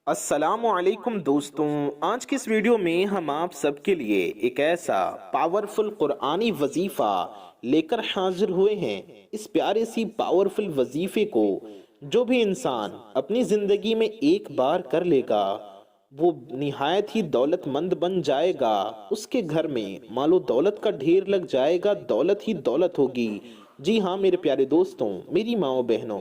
अस्सलाम वालेकुम दोस्तों। आज की इस वीडियो में हम आप सबके लिए एक ऐसा पावरफुल कुरानी वजीफ़ा लेकर हाजिर हुए हैं। इस प्यारे सी पावरफुल वजीफ़े को जो भी इंसान अपनी ज़िंदगी में एक बार कर लेगा वो निहायत ही दौलतमंद बन जाएगा। उसके घर में मालो दौलत का ढेर लग जाएगा, दौलत ही दौलत होगी। जी हाँ मेरे प्यारे दोस्तों, मेरी माओ बहनों,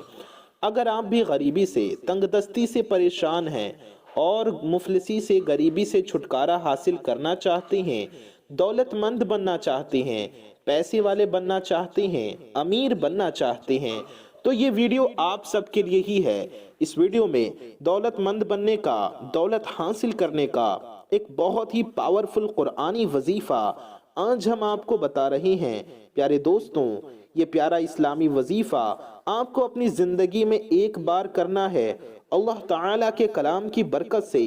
अगर आप भी गरीबी से तंगदस्ती से परेशान हैं और मुफलिसी से गरीबी से छुटकारा हासिल करना चाहते हैं, दौलतमंद बनना चाहते हैं, पैसे वाले बनना चाहते हैं, अमीर बनना चाहते हैं, तो ये वीडियो आप सबके लिए ही है। इस वीडियो में दौलतमंद बनने का, दौलत हासिल करने का एक बहुत ही पावरफुल कुरानी वजीफा आज हम आपको बता रहे हैं। प्यारे दोस्तों, ये प्यारा इस्लामी वजीफा आपको अपनी जिंदगी में एक बार करना है। अल्लाह ताला के कलाम की बरकत से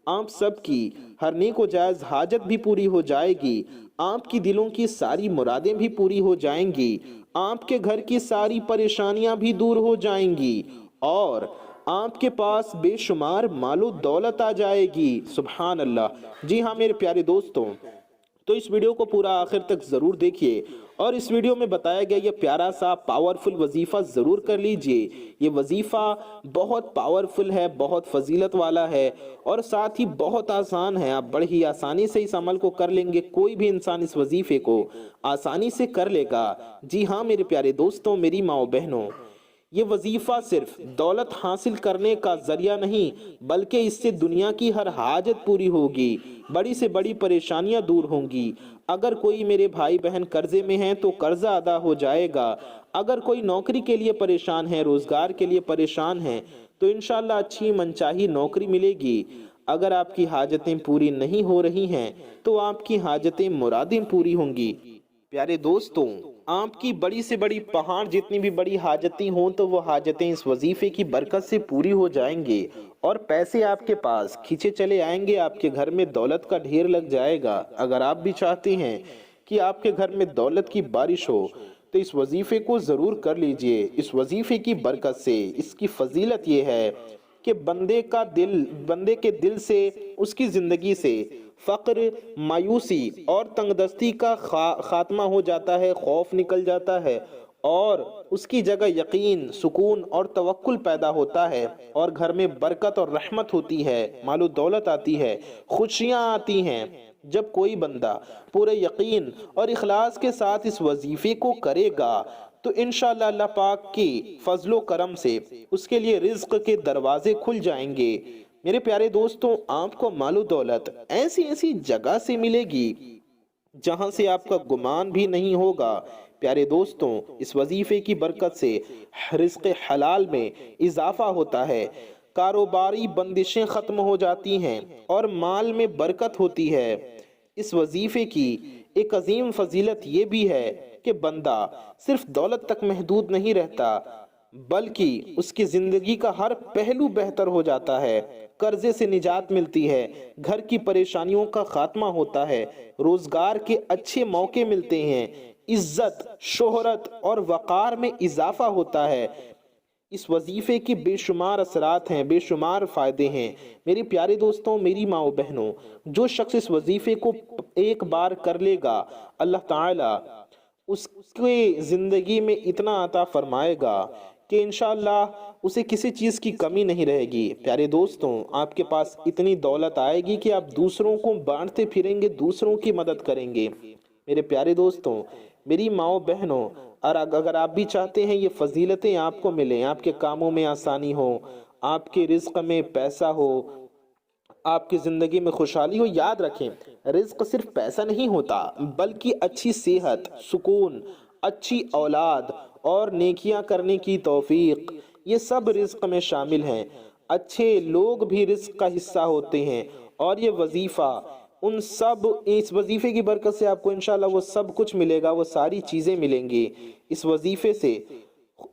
आप सबकी हर नेक व जायज़ हाजत भी पूरी हो जाएगी, आपकी दिलों की सारी मुरादें भी पूरी हो जाएंगी, आपके घर की सारी परेशानियां भी दूर हो जाएंगी और आपके पास बेशुमार मालो दौलत आ जाएगी। सुभान अल्लाह। जी हाँ मेरे प्यारे दोस्तों, तो इस वीडियो को पूरा आखिर तक ज़रूर देखिए और इस वीडियो में बताया गया ये प्यारा सा पावरफुल वजीफ़ा ज़रूर कर लीजिए। ये वजीफ़ा बहुत पावरफुल है, बहुत फजीलत वाला है और साथ ही बहुत आसान है। आप बड़ी ही आसानी से इस अमल को कर लेंगे, कोई भी इंसान इस वजीफ़े को आसानी से कर लेगा। जी हाँ मेरे प्यारे दोस्तों, मेरी माओ बहनों, ये वजीफा सिर्फ दौलत हासिल करने का जरिया नहीं बल्कि इससे दुनिया की हर हाजत पूरी होगी, बड़ी से बड़ी परेशानियां दूर होंगी। अगर कोई मेरे भाई बहन कर्जे में हैं तो कर्जा अदा हो जाएगा। अगर कोई नौकरी के लिए परेशान है, रोजगार के लिए परेशान है, तो इंशाल्लाह अच्छी मनचाही नौकरी मिलेगी। अगर आपकी हाजतें पूरी नहीं हो रही हैं तो आपकी हाजतें मुरादें पूरी होंगी। प्यारे दोस्तों, आपकी बड़ी से बड़ी पहाड़ जितनी भी बड़ी हाजतें हों तो वो हाजतें इस वजीफे की बरकत से पूरी हो जाएंगे और पैसे आपके पास खींचे चले आएंगे, आपके घर में दौलत का ढेर लग जाएगा। अगर आप भी चाहते हैं कि आपके घर में दौलत की बारिश हो तो इस वजीफे को ज़रूर कर लीजिए। इस वजीफे की बरकत से इसकी फजीलत ये है कि बंदे के दिल से, उसकी ज़िंदगी से फ़क्र, मायूसी और तंगदस्ती का खात्मा हो जाता है, खौफ निकल जाता है और उसकी जगह यकीन, सुकून और तवक्कुल पैदा होता है और घर में बरकत और रहमत होती है, मालो दौलत आती है, खुशियाँ आती हैं। जब कोई बंदा पूरे यकीन और इखलास के साथ इस वजीफे को करेगा तो इंशाअल्लाह अल्लाह पाक की फजलो करम से उसके लिए रिज्क के दरवाजे खुल जाएंगे। मेरे प्यारे दोस्तों, आपको मालो दौलत ऐसी ऐसी जगह से मिलेगी जहां से आपका गुमान भी नहीं होगा। प्यारे दोस्तों, इस वजीफे की बरकत से रिज़्क़ हलाल में इजाफा होता है, कारोबारी बंदिशें ख़त्म हो जाती हैं और माल में बरकत होती है। इस वजीफे की एक अजीम फजीलत ये भी है कि बंदा सिर्फ दौलत तक महदूद नहीं रहता बल्कि उसकी जिंदगी का हर पहलू बेहतर हो जाता है। कर्जे से निजात मिलती है, घर की परेशानियों का खात्मा होता है, रोजगार के अच्छे मौके मिलते हैं, इज्जत, शोहरत और वकार में इजाफा होता है। इस वजीफे के बेशुमार असरात हैं, बेशुमार फ़ायदे हैं। मेरे प्यारे दोस्तों, मेरी माओ बहनों, जो शख्स इस वजीफे को एक बार कर लेगा, अल्लाह ताला उसके ज़िंदगी में इतना अता फरमाएगा कि इंशाअल्लाह उसे किसी चीज़ की कमी नहीं रहेगी। प्यारे दोस्तों, आपके पास इतनी दौलत आएगी कि आप दूसरों को बांटते फिरेंगे, दूसरों की मदद करेंगे। मेरे प्यारे दोस्तों, मेरी माओ बहनों, और अगर आप भी चाहते हैं ये फजीलतें आपको मिलें, आपके कामों में आसानी हो, आपके रिज्क में पैसा हो, आपकी ज़िंदगी में खुशहाली हो, याद रखें रिज्क सिर्फ पैसा नहीं होता बल्कि अच्छी सेहत, सुकून, अच्छी औलाद और नेकियां करने की तौफीक, ये सब रिज्क में शामिल हैं। अच्छे लोग भी रिज्क का हिस्सा होते हैं और ये वजीफ़ा उन सब, इस वजीफे की बरकत से आपको इंशाल्लाह वो सब कुछ मिलेगा, वो सारी चीज़ें मिलेंगी। इस वजीफे से,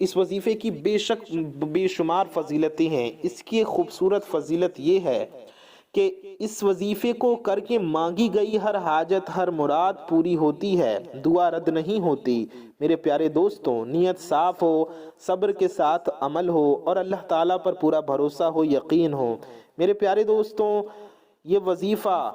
इस वजीफे की बेशक बेशुमार फजीलतें हैं। इसकी खूबसूरत फजीलत ये है कि इस वजीफे को करके मांगी गई हर हाजत, हर मुराद पूरी होती है, दुआ रद्द नहीं होती। मेरे प्यारे दोस्तों, नीयत साफ हो, सब्र के साथ अमल हो और अल्लाह ताला पर पूरा भरोसा हो, यकीन हो। میرے پیارے دوستوں، یہ وظیفہ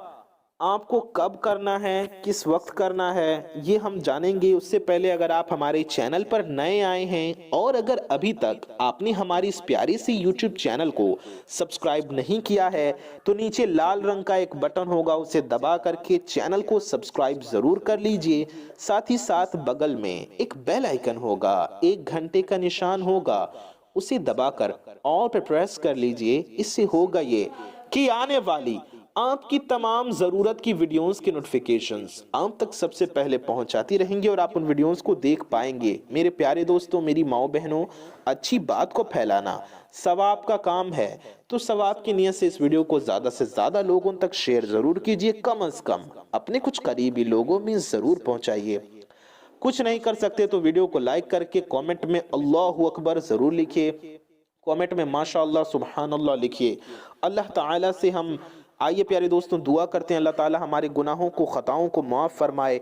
آپ کو کب کرنا ہے، کس وقت کرنا ہے، یہ ہم جانیں گے۔ اس سے پہلے اگر آپ ہمارے چینل پر نئے آئے ہیں اور اگر ابھی تک آپ نے ہماری اس پیاری سی یوٹیوب چینل کو سبسکرائب نہیں کیا ہے تو نیچے لال رنگ کا ایک بٹن ہوگا، اسے دبا کر کے چینل کو سبسکرائب ضرور کر لیجئے۔ ساتھ ہی ساتھ بغل میں ایک بیل آئیکن ہوگا، ایک گھنٹے کا نشان ہوگا، اسے دبا کر آل پہ پریس کر لیجئے۔ اس سے ہوگا یہ کہ آنے والی آپ کی تمام ضرورت کی ویڈیوز کے نوٹیفیکیشنز آپ تک سب سے پہلے پہنچاتی رہیں گے اور آپ ان ویڈیوز کو دیکھ پائیں گے۔ میرے پیارے دوستوں، میری ماؤں بہنوں، اچھی بات کو پھیلانا ثواب کا کام ہے، تو ثواب کی نیت سے اس ویڈیو کو زیادہ سے زیادہ لوگوں تک شیئر ضرور کیجئے، کم از کم اپنے کچھ قریبی لوگوں میں ضرور پہنچائیے۔ کچھ نہیں کر سکتے تو ویڈیو کو لائک کر کے کومنٹ میں اللہ اکبر ضرور لکھیے، کومنٹ میں ماشاءاللہ سبحان اللہ لکھیے۔ اللہ تعالیٰ سے ہم آئیے پیارے دوستوں دعا کرتے ہیں، اللہ تعالیٰ ہمارے گناہوں کو، خطاؤں کو معاف فرمائے،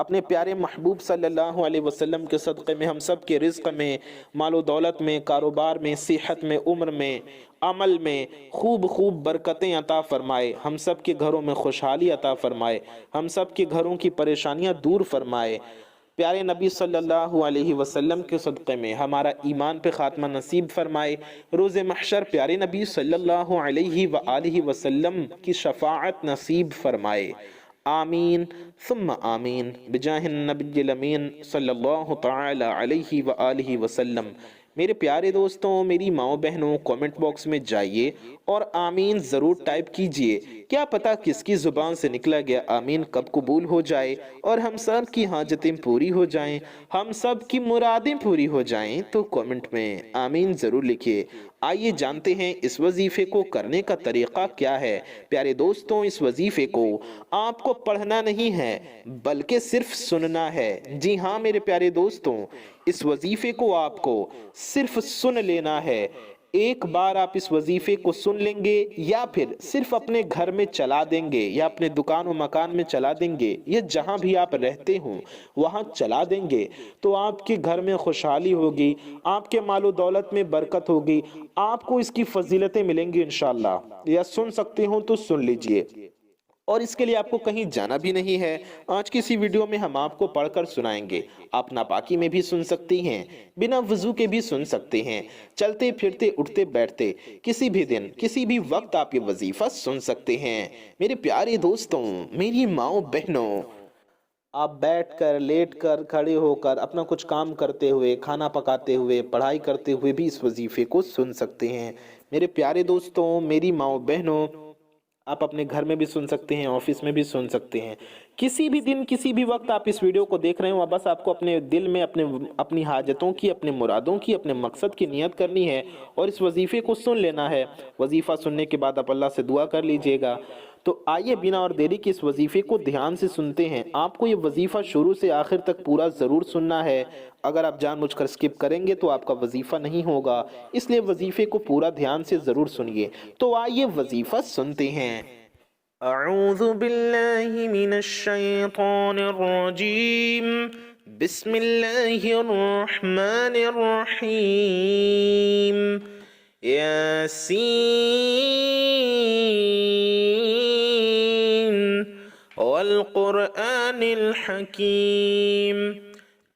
اپنے پیارے محبوب صلی اللہ علیہ وسلم کے صدقے میں ہم سب کے رزق میں، مال و دولت میں، کاروبار میں، صحت میں، عمر میں، عمل میں خوب برکتیں عطا فرمائے، ہم سب کے گھروں میں خوشحالی عطا فرمائے، ہم سب کے گھروں کی پریشانیاں دور فرمائے، پیارے نبی صلی اللہ علیہ وسلم کے صدقے میں ہمارا ایمان پہ خاتمہ نصیب فرمائے، روز محشر پیارے نبی صلی اللہ علیہ وآلہ وسلم کی شفاعت نصیب فرمائے، آمین ثم آمین بجاہ النبی الامین صلی اللہ تعالی علیہ وآلہ وسلم۔ میرے پیارے دوستوں، میری ماؤں بہنوں، کومنٹ باکس میں جائیے اور آمین ضرور ٹائپ کیجئے، کیا پتا کس کی زبان سے نکلا گیا آمین کب قبول ہو جائے اور ہم سب کی حاجتیں پوری ہو جائیں، ہم سب کی مرادیں پوری ہو جائیں، تو کومنٹ میں آمین ضرور لکھیے۔ آئیے جانتے ہیں اس وظیفے کو کرنے کا طریقہ کیا ہے۔ پیارے دوستوں، اس وظیفے کو آپ کو پڑھنا نہیں ہے بلکہ صرف سننا ہے۔ جی ہاں میرے پیارے دوستوں، اس وظیفے کو آپ کو صرف سن لینا ہے۔ ایک بار آپ اس وظیفے کو سن لیں گے یا پھر صرف اپنے گھر میں چلا دیں گے یا اپنے دکان و مکان میں چلا دیں گے یا جہاں بھی آپ رہتے ہوں وہاں چلا دیں گے تو آپ کے گھر میں خوشحالی ہوگی، آپ کے مال و دولت میں برکت ہوگی، آپ کو اس کی فضیلتیں ملیں گی انشاءاللہ۔ یا سن سکتے ہوں تو سن لیجئے، اور اس کے لیے آپ کو کہیں جانا بھی نہیں ہے۔ آج کی اسی ویڈیو میں ہم آپ کو پڑھ کر سنائیں گے، آپ ناپاکی میں بھی سن سکتی ہیں، بنا وضو کے بھی سن سکتے ہیں، چلتے پھرتے اٹھتے بیٹھتے کسی بھی دن کسی بھی وقت آپ یہ وظیفہ سن سکتے ہیں۔ میرے پیارے دوستوں، میری ماؤں بہنوں، آپ بیٹھ کر، لیٹ کر، کھڑے ہو کر، اپنا کچھ کام کرتے ہوئے، کھانا پکاتے ہوئے، پڑھائی کرتے ہوئے بھی اس وظیفے کو سن سکتے ہیں۔ میرے پیارے دوستوں، میری ماؤں بہنوں، آپ اپنے گھر میں بھی سن سکتے ہیں، آفس میں بھی سن سکتے ہیں، کسی بھی دن کسی بھی وقت آپ اس ویڈیو کو دیکھ رہے ہوں، بس آپ کو اپنے دل میں اپنی حاجتوں کی، اپنے مرادوں کی، اپنے مقصد کی نیت کرنی ہے اور اس وظیفے کو سن لینا ہے۔ وظیفہ سننے کے بعد آپ اللہ سے دعا کر لیجئے گا۔ تو آئیے بنا اور دیری کے اس وظیفے کو دھیان سے سنتے ہیں۔ آپ کو یہ وظیفہ شروع سے آخر تک پورا ضرور سننا ہے، اگر آپ جان بوجھ کر سکپ کریں گے تو آپ کا وظیفہ نہیں ہوگا، اس لیے وظیفے کو پورا دھیان سے ضرور سنیے۔ تو آئیے وظیفہ سنتے ہیں۔ اعوذ باللہ من الشیطان الرجیم، بسم اللہ الرحمن الرحیم، یاسین والقرآن الحکیم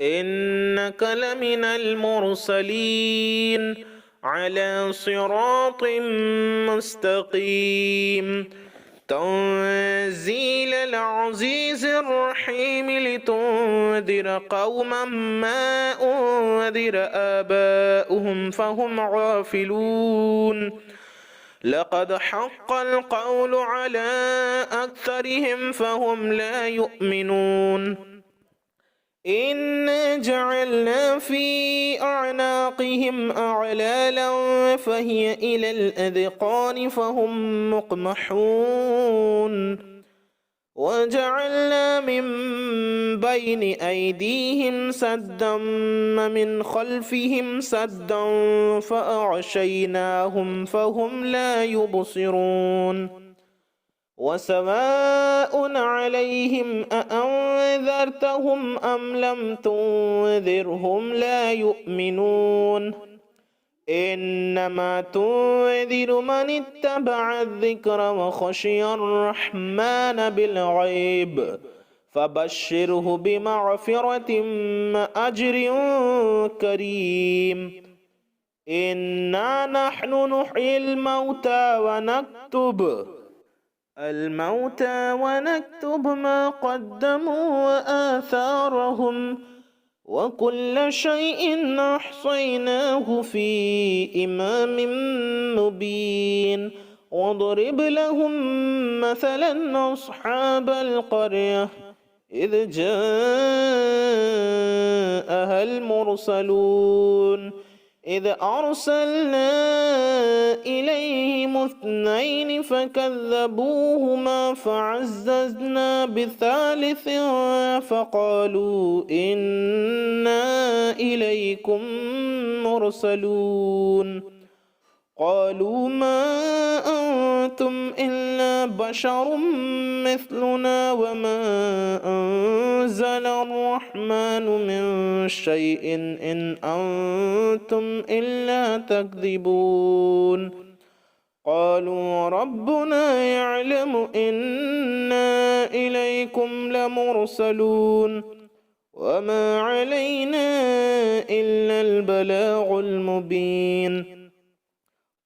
انک لمن المرسلین علی صراط مستقیم تنزيل العزيز الرحيم لتنذر قوما ما أنذر آباؤهم فهم غافلون لقد حق القول على أكثرهم فهم لا يؤمنون إنا جعلنا في أعناقهم أغلالا فهي إلى الأذقان فهم مقمحون وجعلنا من بين أيديهم سدا ومن خلفهم سدا فأغشيناهم فهم لا يبصرون وسواء عليهم أأنذرتهم أم لم تنذرهم لا يؤمنون إنما تنذر من اتبع الذكر وخشي الرحمن بالغيب فبشره بمغفرة أجر كريم إنا نحن نحيي الموتى ونكتب ما قدموا وآثارهم وكل شيء أحصيناه في إمام مبين واضرب لهم مثلا أصحاب القرية إذ جاءها المرسلون إذ أرسلنا إليهم اثنين فكذبوهما فعززنا بثالث فقالوا إنا إليكم مرسلون قالوا ما أنتم إلا بشر مثلنا وما أنزل الرحمن من شيء إن أنتم إلا تكذبون قالوا ربنا يعلم إنا إليكم لمرسلون وما علينا إلا البلاغ المبين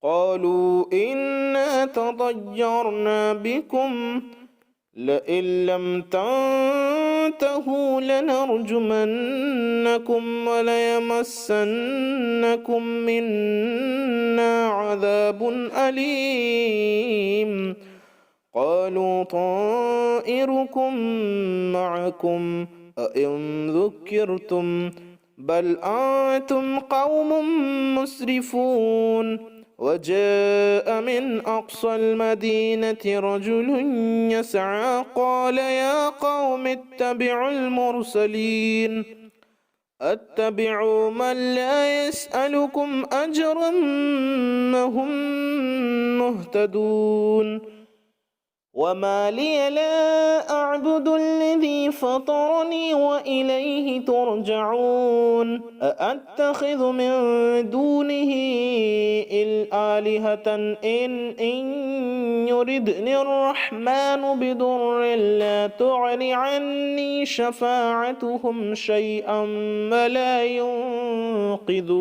قالوا إنا تطيرنا بكم لئن لم تنتهوا لنرجمنكم وليمسنكم منا عذاب أليم قالوا طائركم معكم أئن ذكرتم بل أنتم قوم مسرفون وجاء من أقصى المدينة رجل يسعى قال يا قوم اتبعوا المرسلين اتبعوا من لا يسألكم أجرا وهم مهتدون وما لي لا أعبد الذي فطرني وإليه ترجعون أأتخذ من دونه آلهة إن يردني الرحمن بضر لا تغن عني شفاعتهم شيئا ولا ينقذون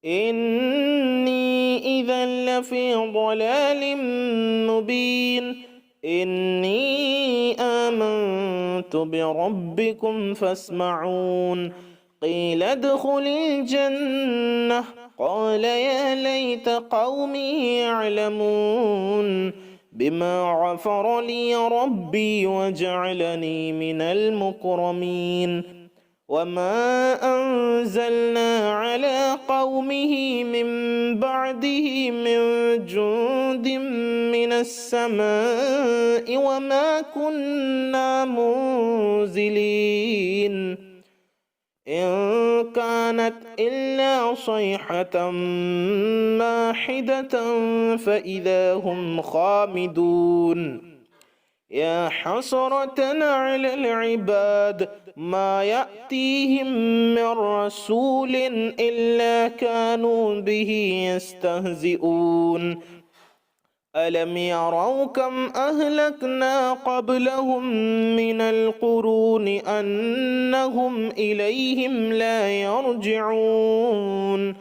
إني إذا لفي ضلال مبين إني آمنت بربكم فاسمعون قيل ادخل الجنة قال يا ليت قومي يعلمون بما غفر لي ربي وجعلني من المكرمين وما أنزلنا على قومه من بعده من جند من السماء وما كنا منزلين إن كانت إلا صيحة واحدة فإذا هم خامدون يا حسرة على العباد ما يأتيهم من رسول إلا كانوا به يستهزئون ألم يروا كم أهلكنا قبلهم من القرون أنهم إليهم لا يرجعون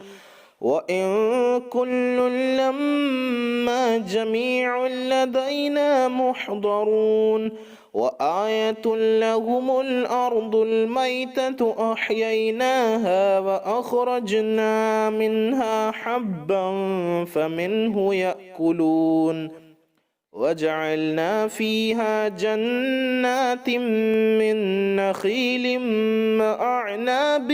وإن كل لما جميع لدينا محضرون وآية لهم الأرض الميتة أحييناها وأخرجنا منها حبا فمنه يأكلون وجعلنا فيها جنات من نخيل وأعناب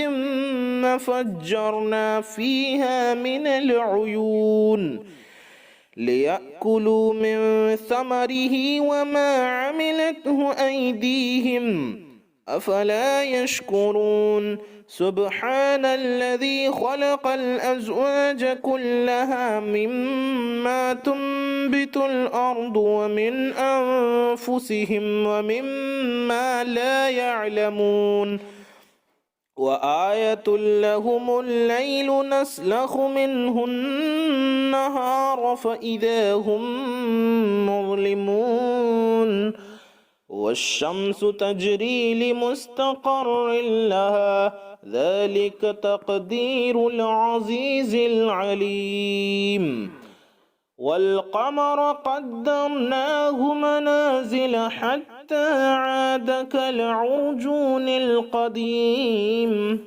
وفجرنا فيها من العيون ليأكلوا من ثمره وما عملته أيديهم أفلا يشكرون سبحان الذي خلق الأزواج كلها مما تنبت الأرض ومن أنفسهم ومما لا يعلمون وآية لهم الليل نسلخ منه النهار فإذا هم مظلمون والشمس تجري لمستقر لها ذلك تقدير العزيز العليم والقمر قدرناه منازل حتى عاد كالعرجون القديم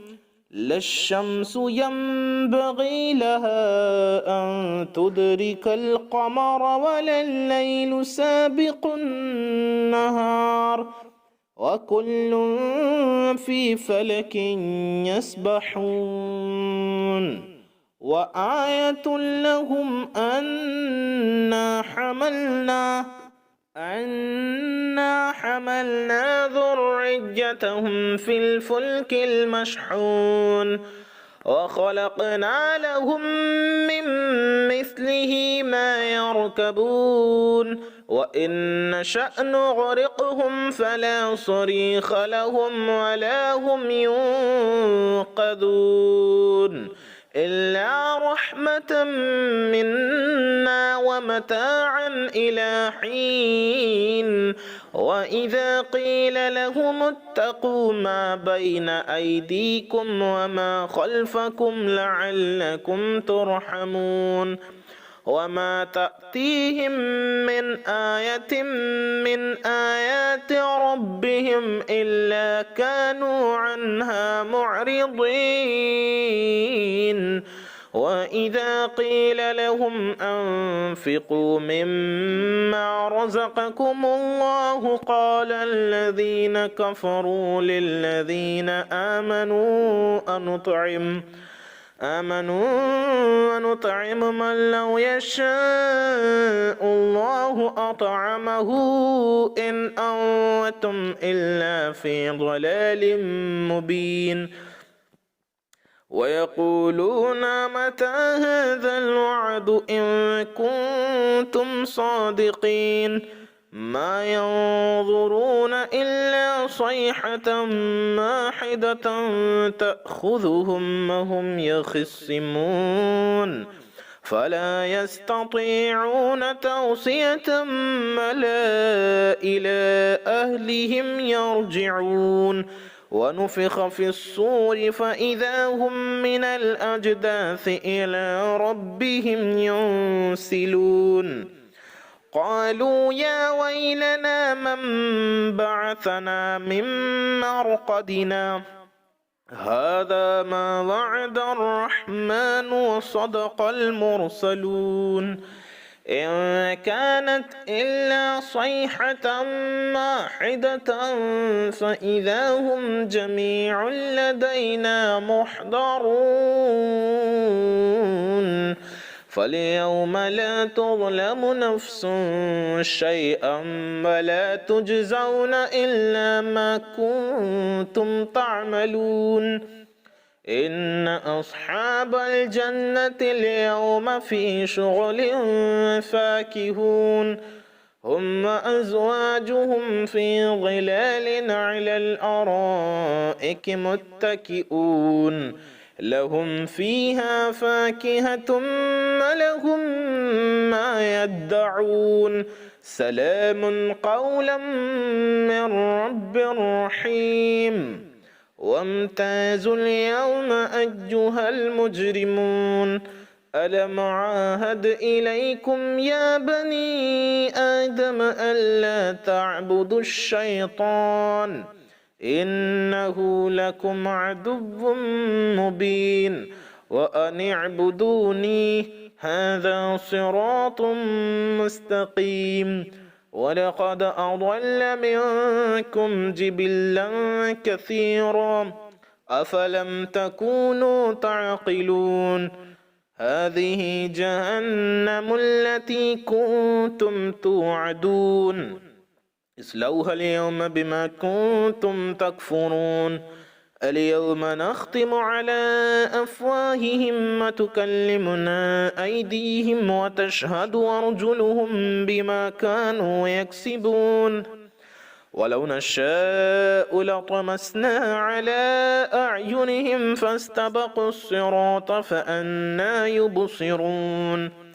لا الشمس ينبغي لها أن تدرك القمر ولا الليل سابق النهار وكل في فلك يسبحون وآية لهم أنا حملنا ذريتهم في الفلك المشحون وخلقنا لهم من مثله ما يركبون وإن نشأ نغرقهم فلا صريخ لهم ولا هم ينقذون إلا رحمة منا ومتاعا إلى حين وإذا قيل لهم اتقوا ما بين أيديكم وما خلفكم لعلكم ترحمون وما تأتيهم من آية من آيات ربهم إلا كانوا عنها معرضين وإذا قيل لهم أنفقوا مما رزقكم الله قال الذين كفروا للذين آمنوا أنطعم من لو يشاء الله أطعمه إن أنتم إلا في ضلال مبين ويقولون متى هذا الوعد إن كنتم صادقين ما ينظرون إلا صيحة واحدة تأخذهم وهم يخصمون فلا يستطيعون توصية ولا إلى أهلهم يرجعون ونفخ في الصور فإذا هم من الأجداث إلى ربهم ينسلون قالوا يا ويلنا من بعثنا من مرقدنا هذا ما وعد الرحمن وصدق المرسلون إن كانت إلا صيحة واحدة فإذا هم جميع لدينا محضرون فاليوم لا تظلم نفس شيئا ولا تجزون إلا ما كنتم تعملون إن أصحاب الجنة اليوم في شغل فاكهون هم وأزواجهم في ظلال على الأرائك متكئون لهم فيها فاكهة ولهم ما يدعون سلام قولا من رب رحيم وامتازوا اليوم أيها المجرمون ألم عاهد إليكم يا بني آدم ألا تعبدوا الشيطان إنه لكم عدو مبين وأن اعبدوني هذا صراط مستقيم ولقد أضل منكم جبلا كثيرا أفلم تكونوا تعقلون هذه جهنم التي كنتم توعدون اصلوها اليوم بما كنتم تكفرون اليوم نختم على أفواههم وتكلمنا أيديهم وتشهد أرجلهم بما كانوا يكسبون ولو نشاء لطمسنا على أعينهم فاستبقوا الصراط فأنى يبصرون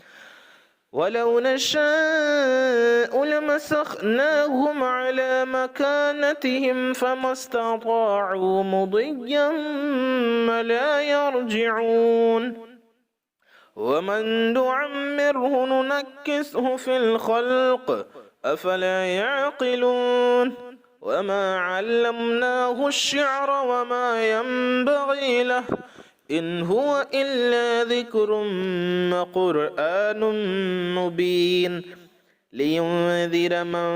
ولو نشاء لمسخناهم على مكانتهم فما استطاعوا مضيا لا يرجعون ومن نعمره ننكسه في الخلق أفلا يعقلون وما علمناه الشعر وما ينبغي له إن هو إلا ذكر وقرآن مبين لينذر من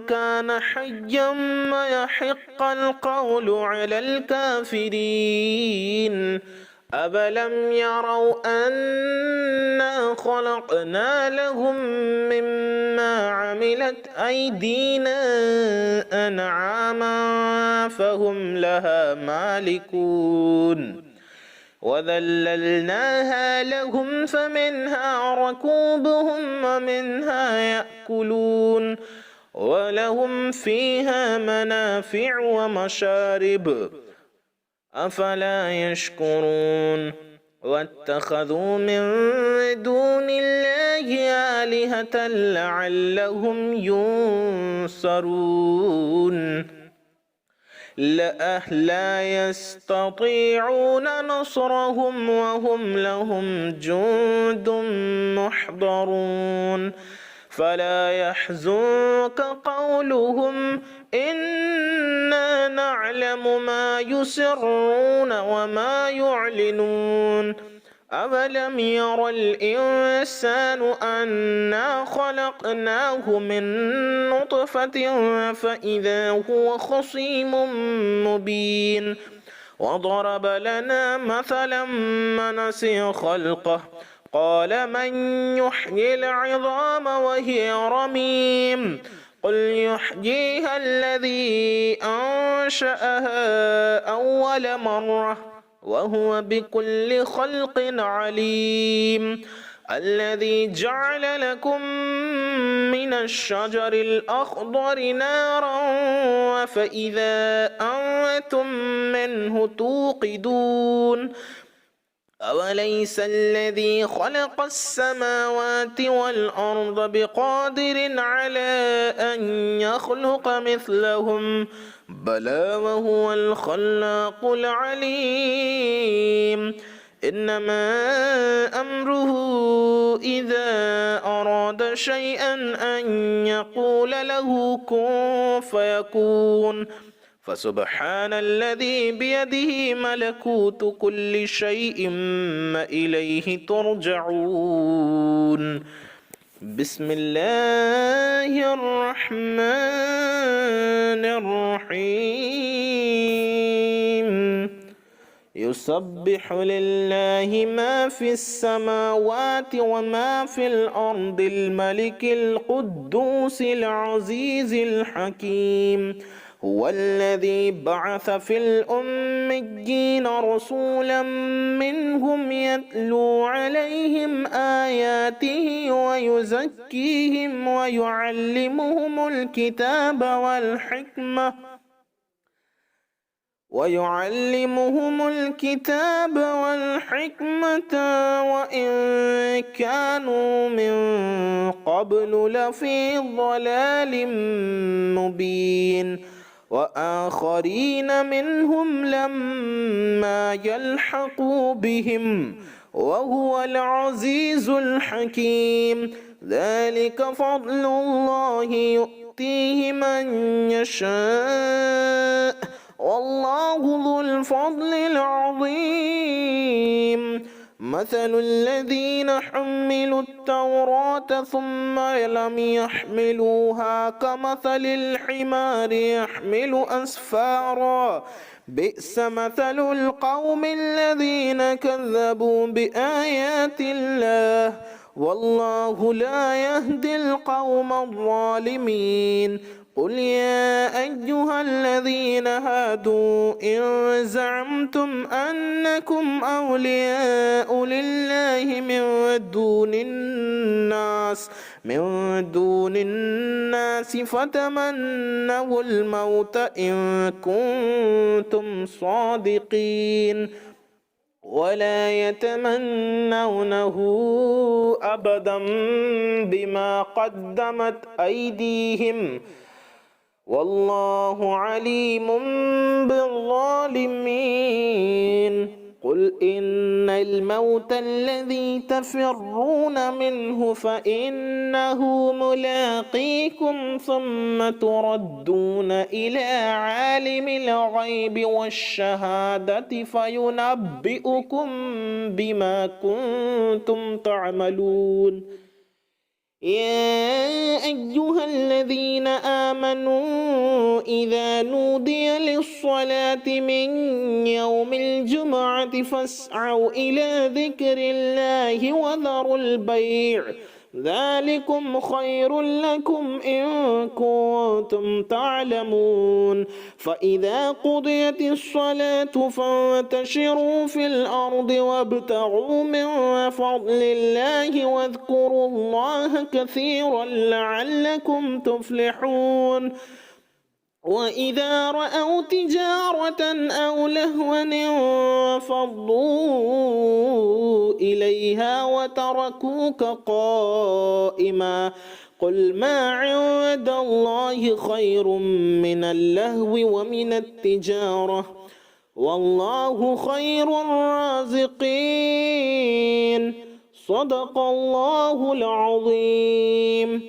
كان حيا ويحق القول على الكافرين أفلم يروا أنا خلقنا لهم مما عملت أيدينا أنعاما فهم لها مالكون وذللناها لهم فمنها ركوبهم ومنها يأكلون ولهم فيها منافع ومشارب أفلا يشكرون واتخذوا من دون الله آلهة لعلهم ينصرون لا يستطيعون نصرهم وهم لهم جند محضرون فلا يحزنك قولهم إنا نعلم ما يسرون وما يعلنون أولم ير الإنسان أنا خلقناه من نطفة فإذا هو خصيم مبين وضرب لنا مثلا ونسي خلقه قال من يحيي العظام وهي رميم قل يحييها الذي أنشأها أول مرة وهو بكل خلق عليم الذي جعل لكم من الشجر الأخضر نارا فإذا أنتم منه توقدون أوليس الذي خلق السماوات والأرض بقادر على أن يخلق مثلهم بلى وهو الخلاق العليم إنما أمره إذا أراد شيئا أن يقول له كن فيكون فسبحان الذي بيده ملكوت كل شيء وإليه ترجعون بسم الله الرحمن الرحيم يسبح لله ما في السماوات وما في الأرض الملك القدوس العزيز الحكيم هو الذي بعث في الأميين رسولا منهم يتلو عليهم آياته ويزكيهم ويعلمهم الكتاب والحكمة وإن كانوا من قبل لفي ضلال مبين وآخرين منهم لما يلحقوا بهم وهو العزيز الحكيم ذلك فضل الله يؤتيه من يشاء والله ذو الفضل العظيم مثل الذين حملوا التوراة ثم لم يحملوها كمثل الحمار يحمل أسفارا بئس مثل القوم الذين كذبوا بآيات الله والله لا يهدي القوم الظالمين قل يا أيها الذين هادوا إن زعمتم أنكم أولياء لله من دون الناس فتمنوا الموت إن كنتم صادقين ولا يتمنونه أبدا بما قدمت أيديهم والله عليم بالظالمين قل إن الموت الذي تفرون منه فإنه ملاقيكم ثم تردون إلى عالم الغيب والشهادة فينبئكم بما كنتم تعملون يا أيها الذين آمنوا إذا نودي للصلاة من يوم الجمعة فاسعوا إلى ذكر الله وذروا البيع ذلكم خير لكم إن كنتم تعلمون فإذا قضيت الصلاة فانتشروا في الأرض وابتغوا من فضل الله واذكروا الله كثيرا لعلكم تفلحون وإذا رأوا تجارة أو لهوا انفضوا إليها وتركوك قائما قل ما عند الله خير من اللهو ومن التجارة والله خير الرازقين صدق الله العظीम।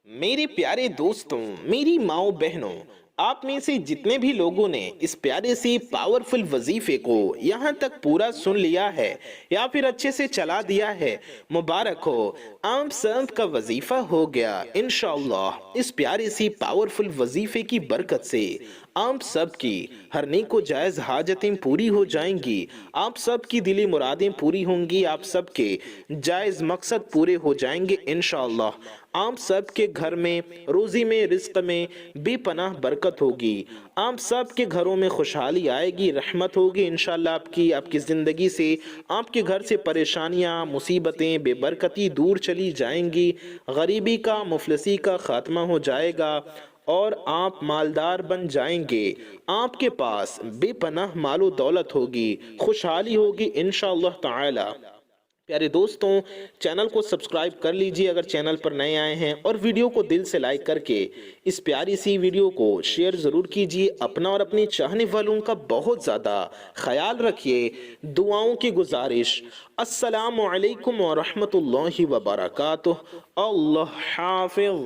मेरे प्यारे दोस्तों, मेरी माओ बहनों, आप में से जितने भी लोगों ने इस प्यारे से पावरफुल वजीफे को यहाँ तक पूरा सुन लिया है या फिर अच्छे से चला दिया है, मुबारक हो, आप सब का वजीफा हो गया। इंशाअल्लाह इस प्यारे सी पावरफुल वजीफे की बरकत से आप सब की हर नेक व जायज़ हाजतें पूरी हो जाएंगी, आप सब की दिली मुरादें पूरी होंगी, आप सब के जायज़ मकसद पूरे हो जाएंगे इंशाअल्लाह। आप सब के घर में रोज़ी में रिज़्क़ में बेपनाह बरकत होगी, आप सब के घरों में खुशहाली आएगी, रहमत होगी इंशाअल्लाह। आपकी ज़िंदगी से, आपके घर से परेशानियां, मुसीबतें, बेबरकती दूर चली जाएंगी, गरीबी का, मुफलसी का ख़ात्मा हो जाएगा और आप मालदार बन जाएंगे। आपके पास बेपनाह मालो दौलत होगी, खुशहाली होगी इंशाअल्लाह ताला। प्यारे दोस्तों, चैनल को सब्सक्राइब कर लीजिए अगर चैनल पर नए आए हैं, और वीडियो को दिल से लाइक करके इस प्यारी सी वीडियो को शेयर ज़रूर कीजिए। अपना और अपने चाहने वालों का बहुत ज़्यादा ख्याल रखिए। दुआओं की गुजारिश। अस्सलामु अलैकुम व रहमतुल्लाहि व बरकातुहू। अल्लाह हाफ़िज़।